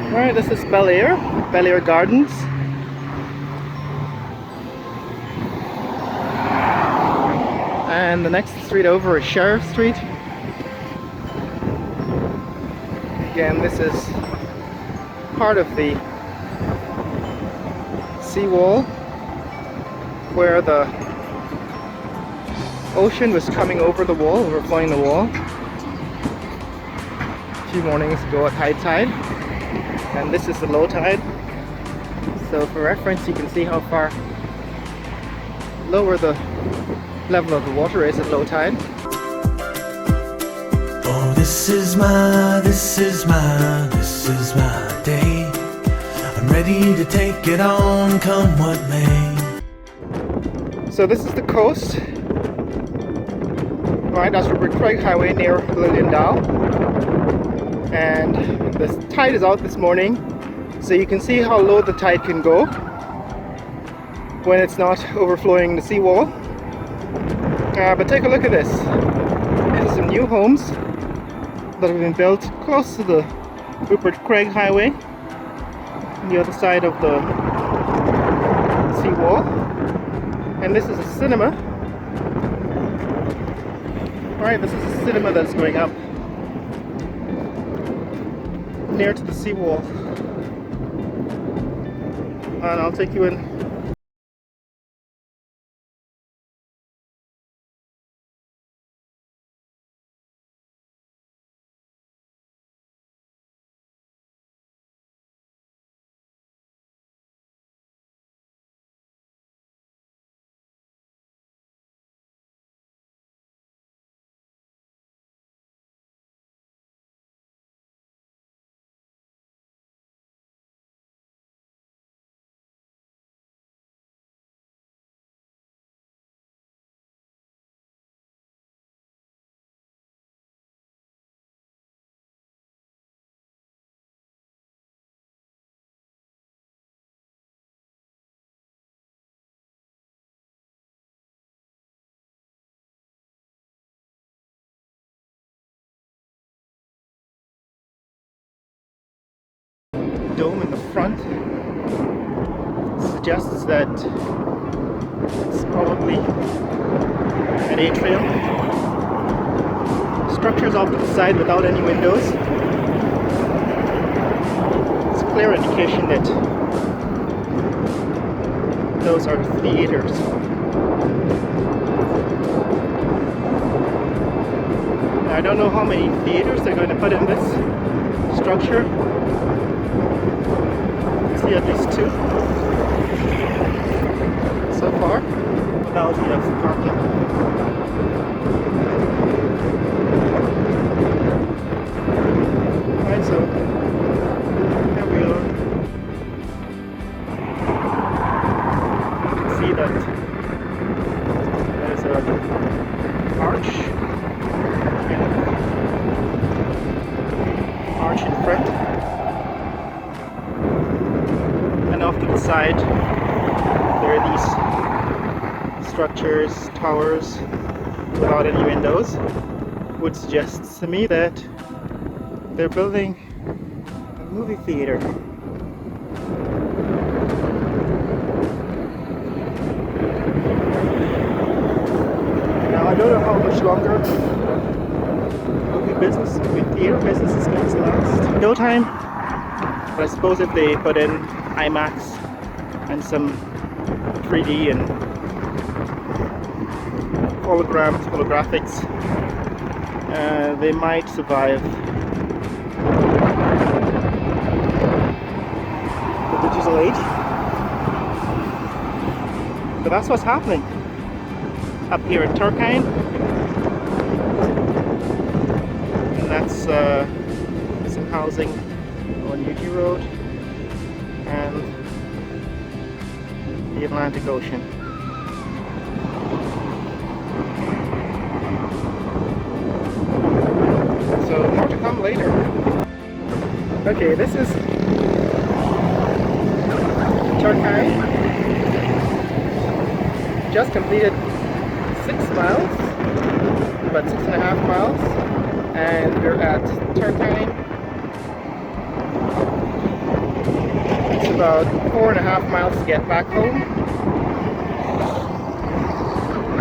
Alright, this is Bellier, Bellier Gardens. And the next street over is Sheriff Street. Again, this is part of the Seawall, where the ocean was coming over the wall, overflowing the wall a few mornings ago at high tide. And this is the low tide. So for reference, you can see how far lower the level of the water is at low tide. Oh, this is my day. I'm ready to take it on, come what may. So this is the coast. Right, that's Rupert Craig Highway near Lilliendal. And the tide is out this morning, so you can see how low the tide can go when it's not overflowing the seawall. But take a look at this. These are some new homes that have been built close to the Rupert Craig Highway on the other side of the seawall. And this is a cinema. Right, this is a cinema that's going up near to the seawall. And I'll take you in. Dome in the front suggests that it's probably an atrium. Structures off to the side without any windows. It's a clear indication that those are theaters. Now, I don't know how many theaters they're going to put in this structure. See at least 2 so far, without enough parking. Right, so here we are. You can see that there's an arch in front. And off to the side, there are these structures, towers, without any windows, which suggests to me that they're building a movie theater. Now I don't know how much longer movie theater business is going to last. No time, but I suppose if they put in IMAX and some 3D and holographics, they might survive the digital age. But that's what's happening up here in Turkine, and that's some housing on UG Road and the Atlantic Ocean. So more to come later. Okay, this is Turkine. Just completed 6 miles, about 6.5 miles, and we're at Turkine. about 4.5 miles to get back home,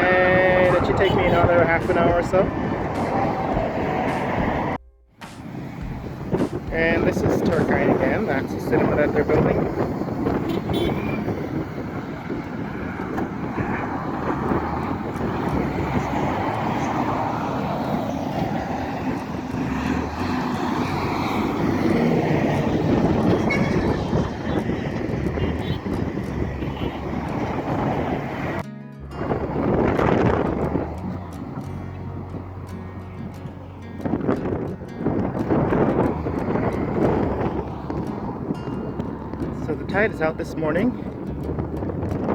and it should take me another half an hour or so. And this is Turkine again. That's the cinema that they're building. So the tide is out this morning,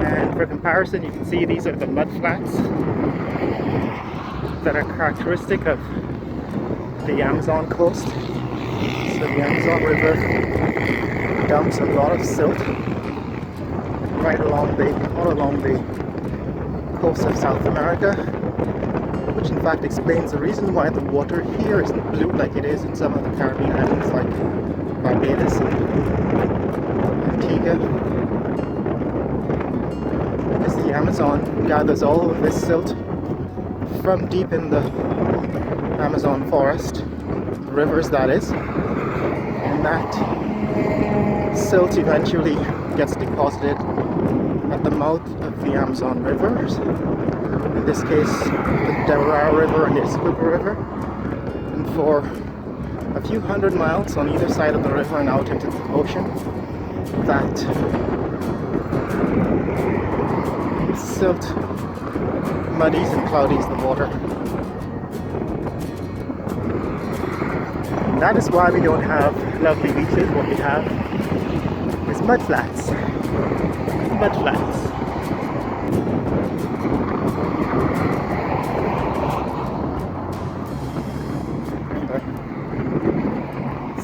and for comparison you can see these are the mud flats that are characteristic of the Amazon coast. So the Amazon River dumps a lot of silt right along all along the coast of South America, which in fact explains the reason why the water here isn't blue like it is in some of the Caribbean islands like Barbados and Antigua, because the Amazon gathers all of this silt from deep in the Amazon forest, rivers that is, and that silt eventually gets deposited at the mouth of the Amazon rivers, in this case the Bellier River and the Seawall River, and for a few hundred miles on either side of the river and out into the ocean, that silt muddies and cloudies the water. And that is why we don't have lovely beaches. What we have is mud flats. Mud flats.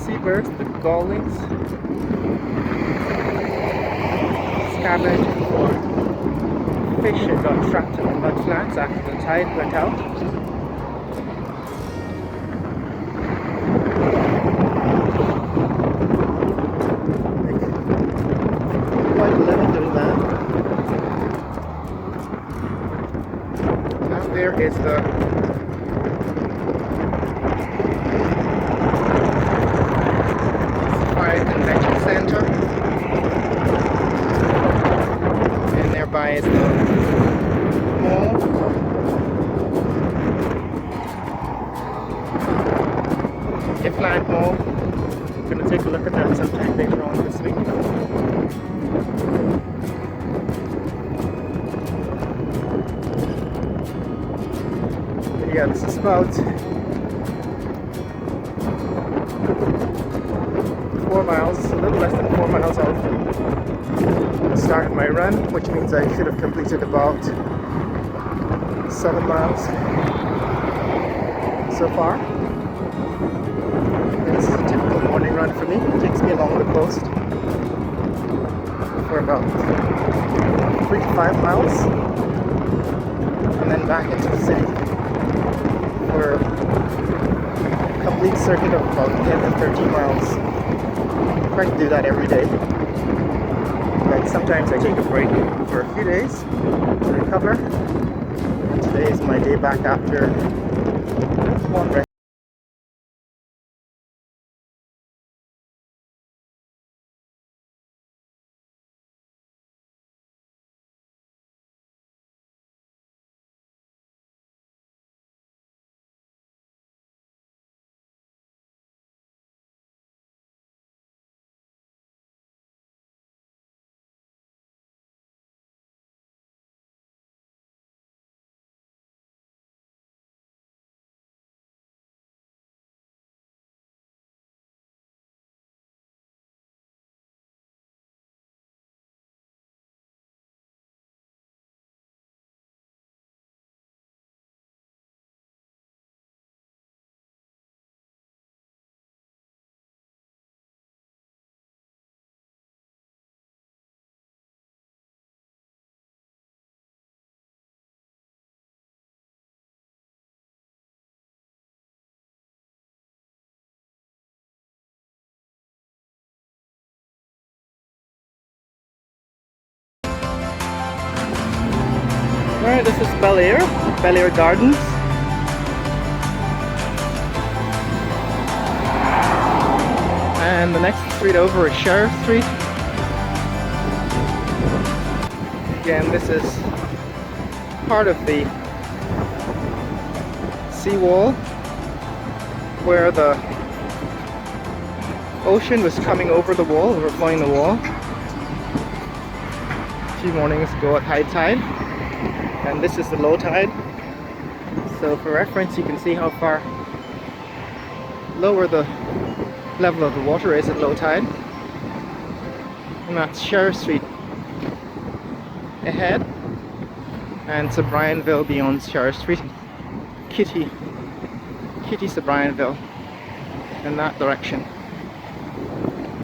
Seabirds, the gullwings, scavenged for fish that got trapped in the mud flats after the tide went out. Quite a living doing that. Out there is the Convention Center, and nearby is the mall. Ifland Mall. I'm going to take a look at that sometime later on this week. But yeah, this is about 4 miles, a little less than 4 miles out from the start of my run, which means I should have completed about 7 miles so far. And this is a typical morning run for me. It takes me along the coast for about 3 to 5 miles, and then back into the city for a complete circuit of about 10 to 13 miles. I try to do that every day, but sometimes I take a break for a few days to recover, and today is my day back after one rest. this is Bellier, Bellier Gardens. And the next street over is Sheriff Street. Again, this is part of the Seawall, where the ocean was coming over the wall, overflowing the wall a few mornings ago at high tide. And this is the low tide. So for reference, you can see how far lower the level of the water is at low tide. And that's Sheriff Street ahead, and Sobrianville beyond Sheriff Street. Kitty Sobrianville in that direction.